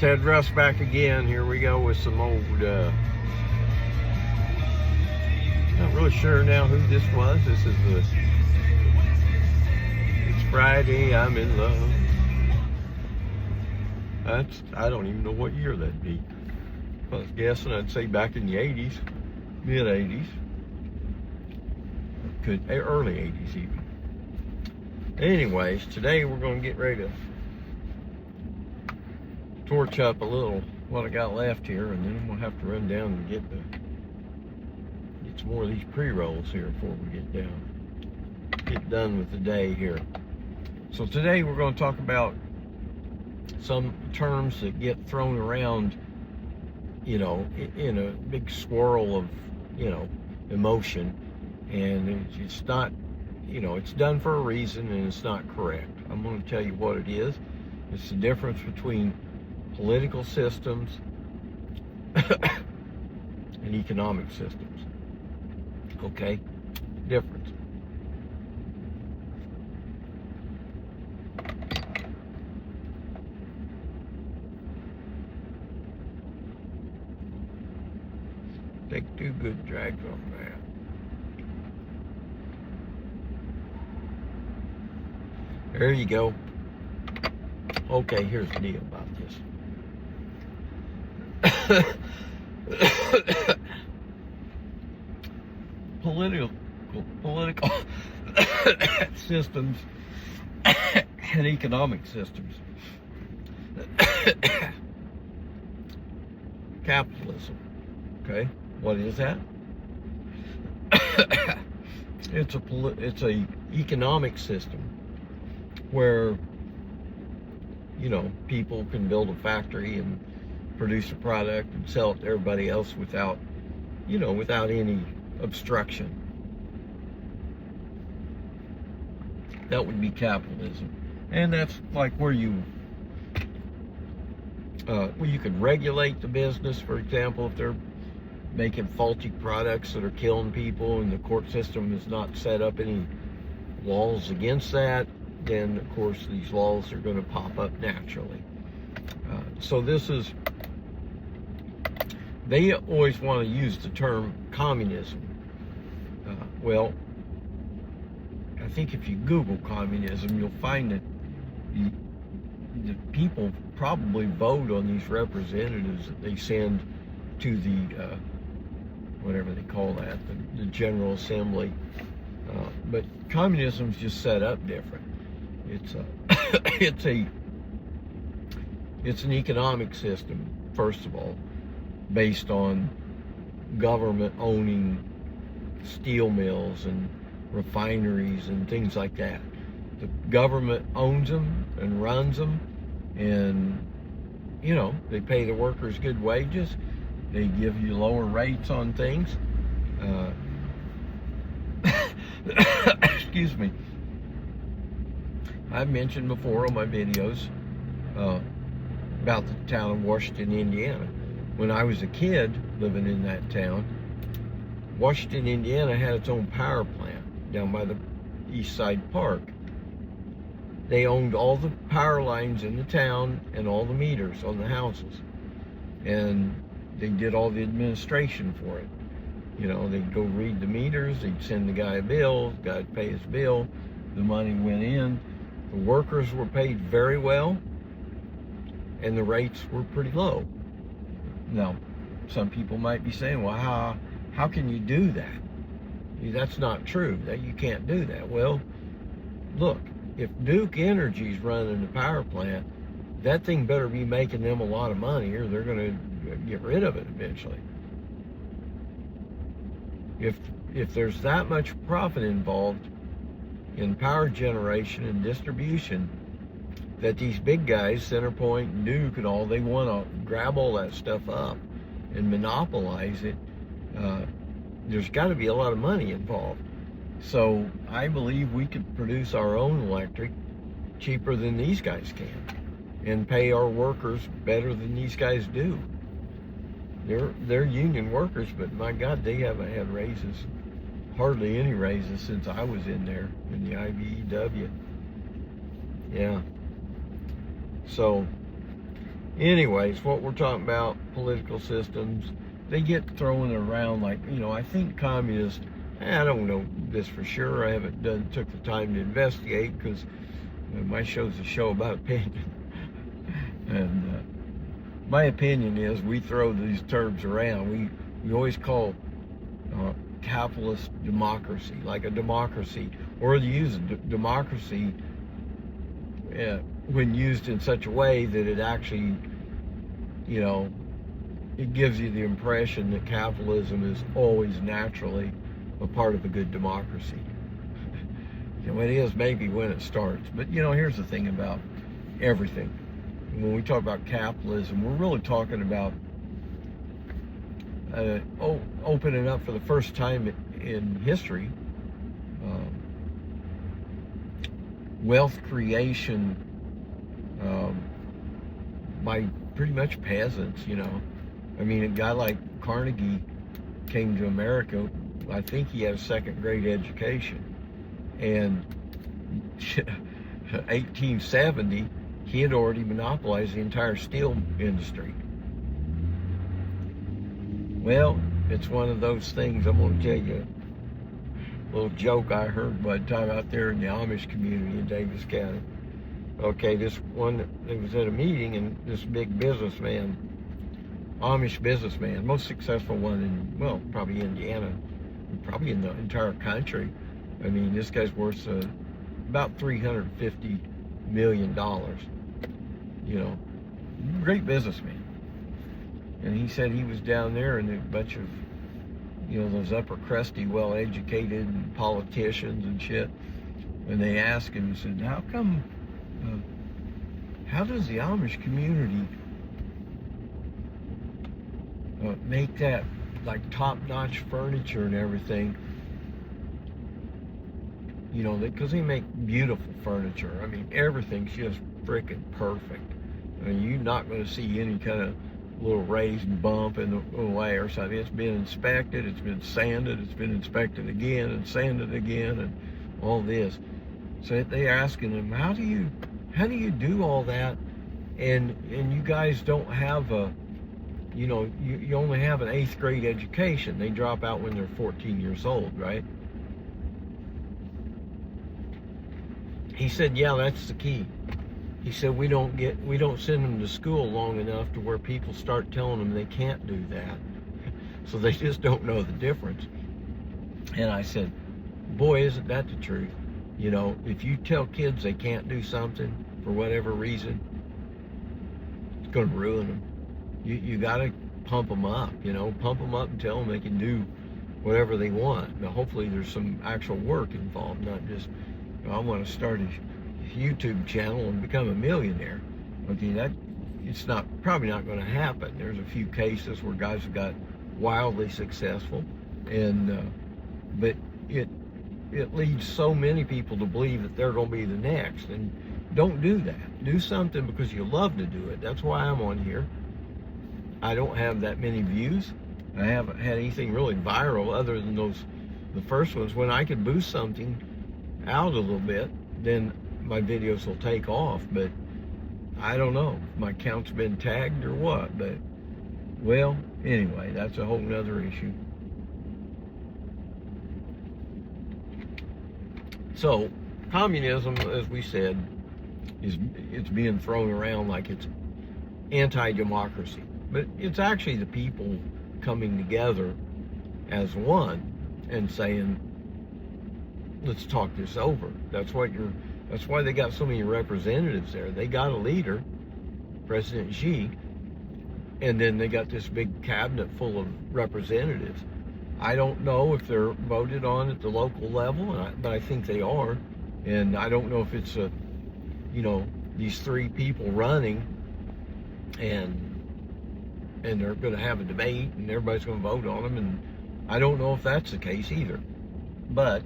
Ted Russ back again. Here we go with some old, not really sure now who this was. This is it's Friday, I'm in love. I don't even know what year that'd be. If I was guessing, I'd say back in the 80s, mid 80s. Early 80s even. Anyways, today we're going to get ready to torch up a little what I got left here, and then we'll have to run down and get some more of these pre-rolls here before we get done with the day here. So today we're going to talk about some terms that get thrown around, you know, in a big swirl of, you know, emotion, and it's not, you know, it's done for a reason and it's not correct. I'm going to tell you what it is. It's the difference between political systems and economic systems. Okay? Difference. Take 2 good drags on that. There you go. Okay, here's the deal about this. Political systems and economic systems. Capitalism. Okay, what is that? It's a economic system where, you know, people can build a factory and produce a product and sell it to everybody else without, you know, without any obstruction. That would be capitalism. And that's like where you could regulate the business, for example, if they're making faulty products that are killing people and the court system has not set up any laws against that, then of course these laws are going to pop up naturally. So this is, they always want to use the term communism. Well, I think if you Google communism, you'll find that the people probably vote on these representatives that they send to the, whatever they call that, the General Assembly. But communism's just set up different. It's an economic system, first of all, based on government owning steel mills and refineries and things like that. The government owns them and runs them, and, you know, they pay the workers good wages. They give you lower rates on things. Excuse me. I've mentioned before on my videos about the town of Washington, Indiana. When I was a kid living in that town, Washington, Indiana had its own power plant down by the East Side Park. They owned all the power lines in the town and all the meters on the houses. And they did all the administration for it. You know, they'd go read the meters, they'd send the guy a bill, the guy would pay his bill, the money went in. The workers were paid very well, and the rates were pretty low. Now, some people might be saying, well, how can you do that? That's not true, that you can't do that. Well, look, if Duke Energy's running the power plant, that thing better be making them a lot of money, or they're going to get rid of it eventually. If there's that much profit involved in power generation and distribution, that these big guys, Centerpoint and Duke and all, they want to grab all that stuff up and monopolize it, there's got to be a lot of money involved. So I believe we could produce our own electric cheaper than these guys can and pay our workers better than these guys do. They're union workers, but my God, they haven't had raises, hardly any raises since I was in there in the IBEW. Yeah. So anyways, what we're talking about, political systems, they get thrown around like, I think communists, I don't know this for sure. I haven't took the time to investigate, because my show's a show about opinion. And my opinion is we throw these terms around. We always call capitalist democracy like a democracy, or they use democracy when used in such a way that it actually, it gives you the impression that capitalism is always naturally a part of a good democracy. It is maybe when it starts. But here's the thing about everything. When we talk about capitalism, we're really talking about opening up for the first time in history wealth creation by pretty much peasants. I mean, a guy like Carnegie came to America, I think he had a second-grade education. And 1870, he had already monopolized the entire steel industry. Well, it's one of those things. I'm going to tell you a little joke I heard one time out there in the Amish community in Davis County. Okay, this one, it was at a meeting, and this big businessman, Amish businessman, most successful one in, well, probably Indiana, probably in the entire country. I mean, this guy's worth about $350 million. Great businessman. And he said he was down there, and a bunch of, those upper crusty, well-educated politicians and shit. And they asked him, he said, how does the Amish community make that, like, top-notch furniture and everything? Because they make beautiful furniture. I mean, everything's just freaking perfect. I mean, you're not going to see any kind of little raised bump in the way or something. It's been inspected, it's been sanded, it's been inspected again and sanded again, and all this. So they're asking him, how do you do all that, and you guys don't have you only have an 8th grade education. They drop out when they're 14 years old, right? He said, yeah, that's the key. He said, we don't send them to school long enough to where people start telling them they can't do that. So they just don't know the difference. And I said, boy, isn't that the truth? If you tell kids they can't do something for whatever reason, it's going to ruin them. You got to pump them up, pump them up and tell them they can do whatever they want. Now, hopefully there's some actual work involved, not just, I want to start a YouTube channel and become a millionaire. Okay, it's probably not going to happen. There's a few cases where guys have got wildly successful, and but it leads so many people to believe that they're going to be the next. And don't do that. Do something because you love to do it. That's why I'm on here. I don't have that many views. I haven't had anything really viral other than the first ones. When I can boost something out a little bit, then my videos will take off. But I don't know if my account's been tagged or what. But, well, anyway, that's a whole nother issue. So, communism, as we said, it's being thrown around like it's anti-democracy. But it's actually the people coming together as one and saying, let's talk this over. That's why they got so many representatives there. They got a leader, President Xi, and then they got this big cabinet full of representatives. I don't know if they're voted on at the local level, but I think they are. And I don't know if it's these 3 people running, and they're going to have a debate, and everybody's going to vote on them, and I don't know if that's the case either. But,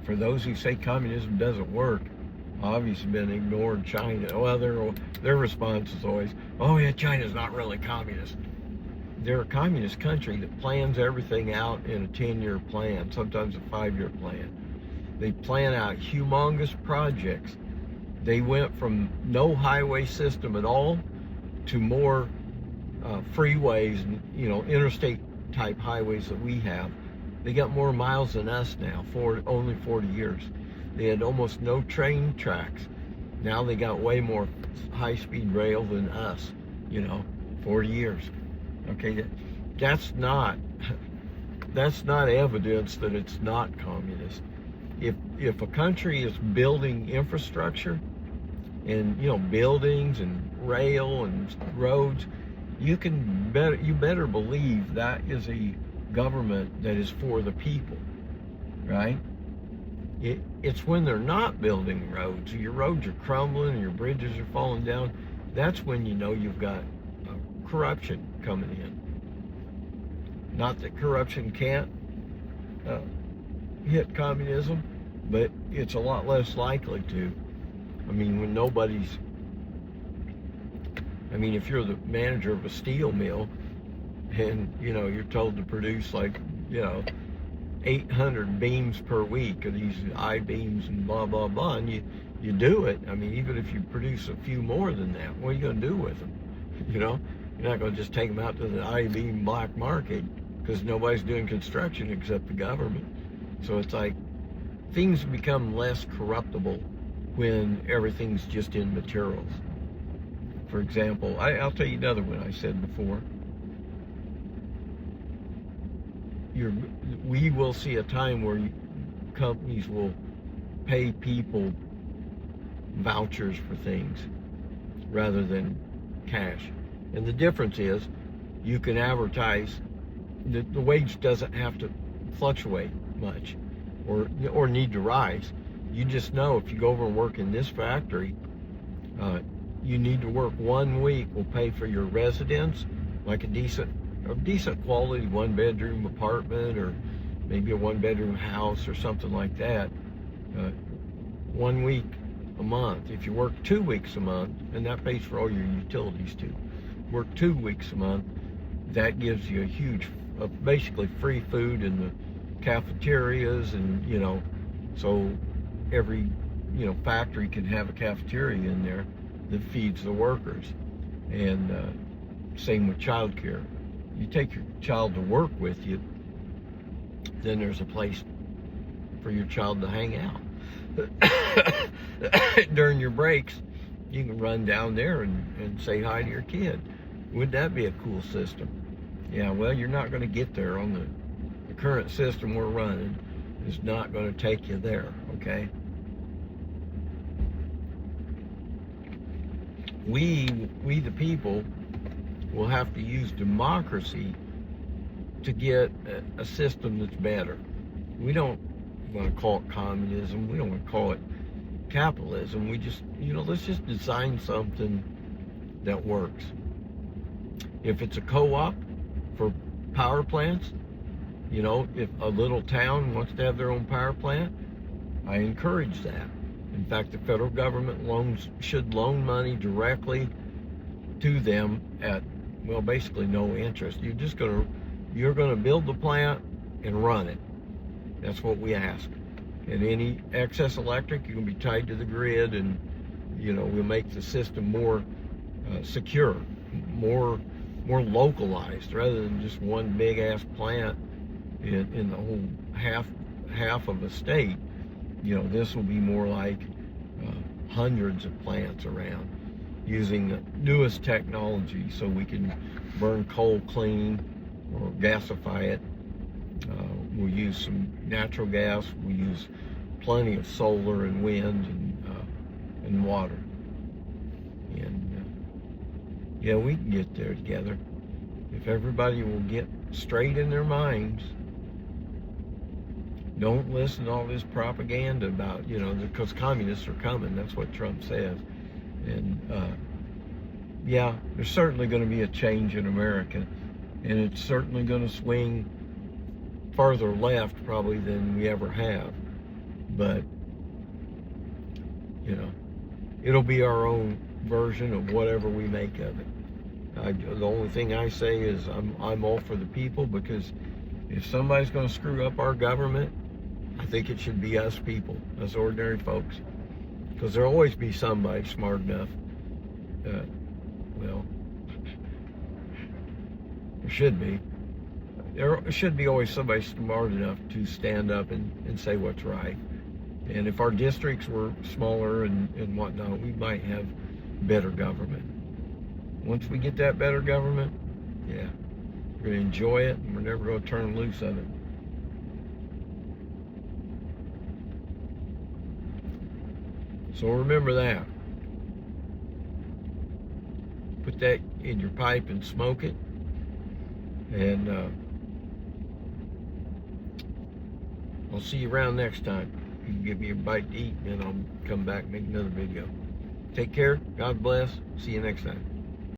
for those who say communism doesn't work, obviously been ignored China. Well, their response is always, oh yeah, China's not really communist. They're a communist country that plans everything out in a 10-year plan, sometimes a 5-year plan. They plan out humongous projects They went from no highway system at all to more freeways and, you know, interstate type highways that we have. They got more miles than us now for only 40 years. They had almost no train tracks. Now they got way more high-speed rail than us, you know, 40 years. Okay, that's not evidence that it's not communist. If a country is building infrastructure and, you know, buildings and rail and roads, you better believe that is a government that is for the people, right? It's when they're not building roads, your roads are crumbling and your bridges are falling down, that's when you know you've got corruption coming in. Not that corruption can't hit communism, but it's a lot less likely to. I mean, when if you're the manager of a steel mill and, you know, you're told to produce like, you know, 800 beams per week of these I-beams and blah, blah, blah, and you do it. I mean, even if you produce a few more than that, what are you going to do with them? You know, you're not going to just take them out to the I-beam black market because nobody's doing construction except the government. So it's like things become less corruptible when everything's just in materials. For example, I'll tell you another one I said before. We will see a time where companies will pay people vouchers for things rather than cash. And the difference is you can advertise, the wage doesn't have to fluctuate much or need to rise. You just know if you go over and work in this factory, you need to work 1 week. We'll pay for your residence, like a decent quality 1-bedroom apartment or maybe a 1-bedroom house or something like that. 1 week a month. If you work 2 weeks a month, and that pays for all your utilities too. Work 2 weeks a month, that gives you a huge, basically free food in the cafeterias, and, you know, so every, you know, factory can have a cafeteria in there that feeds the workers. And same with childcare. You take your child to work with you, then there's a place for your child to hang out. During your breaks, you can run down there and say hi to your kid. Wouldn't that be a cool system? Yeah, well, you're not going to get there on the current system we're running. Is not going to take you there, okay? We the people will have to use democracy to get a system that's better. We don't want to call it communism. We don't want to call it capitalism. We just, you know, let's just design something that works. If it's a co-op for power plants, you know, if a little town wants to have their own power plant, I encourage that. In fact, the federal government should loan money directly to them at, well, basically no interest. You're gonna build the plant and run it. That's what we ask. And any excess electric, you can be tied to the grid, and, you know, we'll make the system more secure, more localized, rather than just one big ass plant in the whole half of a state. You know, this will be more like hundreds of plants around, using the newest technology, so we can burn coal clean or gasify it. We'll use some natural gas. We use plenty of solar and wind and water. And yeah, we can get there together if everybody will get straight in their minds. Don't listen to all this propaganda about, you know, because communists are coming. That's what Trump says. And yeah, there's certainly going to be a change in America, and it's certainly going to swing farther left probably than we ever have. But, you know, it'll be our own version of whatever we make of it. The only thing I say is I'm all for the people, because if somebody's going to screw up our government, I think it should be us people, us ordinary folks. Because there'll always be somebody smart enough. Well, there should be. There should be always somebody smart enough to stand up and say what's right. And if our districts were smaller and whatnot, we might have better government. Once we get that better government, yeah, we're going to enjoy it, and we're never going to turn loose of it. So remember that. Put that in your pipe and smoke it. And I'll see you around next time. You can give me a bite to eat, and then I'll come back and make another video. Take care. God bless. See you next time.